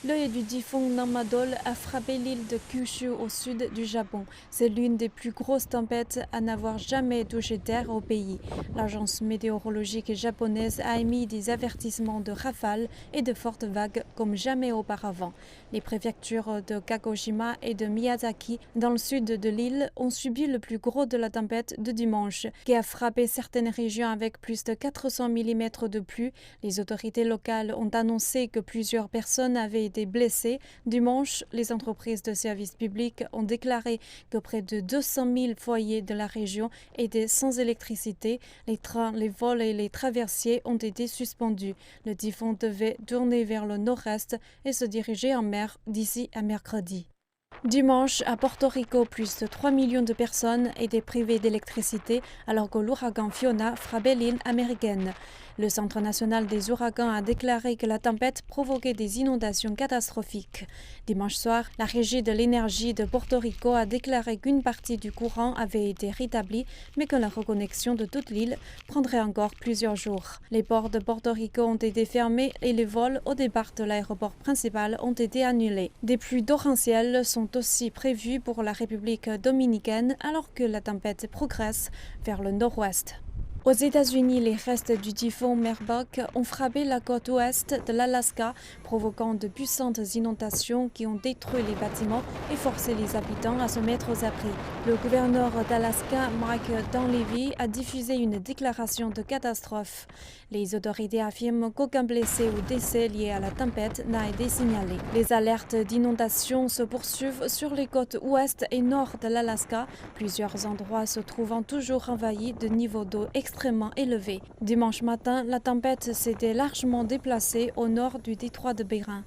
L'œil du typhon Nanmadol a frappé l'île de Kyushu au sud du Japon. C'est l'une des plus grosses tempêtes à n'avoir jamais touché terre au pays. L'agence météorologique japonaise a émis des avertissements de rafales et de fortes vagues comme jamais auparavant. Les préfectures de Kagoshima et de Miyazaki, dans le sud de l'île, ont subi le plus gros de la tempête de dimanche, qui a frappé certaines régions avec plus de 400 mm de pluie. Les autorités locales ont annoncé que plusieurs personnes avaient été blessés. Dimanche, les entreprises de services publics ont déclaré que près de 200 000 foyers de la région étaient sans électricité. Les trains, les vols et les traversiers ont été suspendus. Le typhon devait tourner vers le nord-est et se diriger en mer d'ici à mercredi. Dimanche, à Porto Rico, plus de 3 millions de personnes étaient privées d'électricité alors que l'ouragan Fiona frappait l'île américaine. Le Centre national des ouragans a déclaré que la tempête provoquait des inondations catastrophiques. Dimanche soir, la Régie de l'énergie de Porto Rico a déclaré qu'une partie du courant avait été rétablie, mais que la reconnexion de toute l'île prendrait encore plusieurs jours. Les ports de Porto Rico ont été fermés et les vols au départ de l'aéroport principal ont été annulés. Des pluies torrentielles sont aussi prévues pour la République dominicaine alors que la tempête progresse vers le nord-ouest. Aux États-Unis, les restes du typhon Merbok ont frappé la côte ouest de l'Alaska, provoquant de puissantes inondations qui ont détruit les bâtiments et forcé les habitants à se mettre aux abris. Le gouverneur d'Alaska, Mike Dunleavy, a diffusé une déclaration de catastrophe. Les autorités affirment qu'aucun blessé ou décès lié à la tempête n'a été signalé. Les alertes d'inondation se poursuivent sur les côtes ouest et nord de l'Alaska, plusieurs endroits se trouvant toujours envahis de niveaux d'eau extrêmement élevés. Dimanche matin, la tempête s'était largement déplacée au nord du détroit de Bering.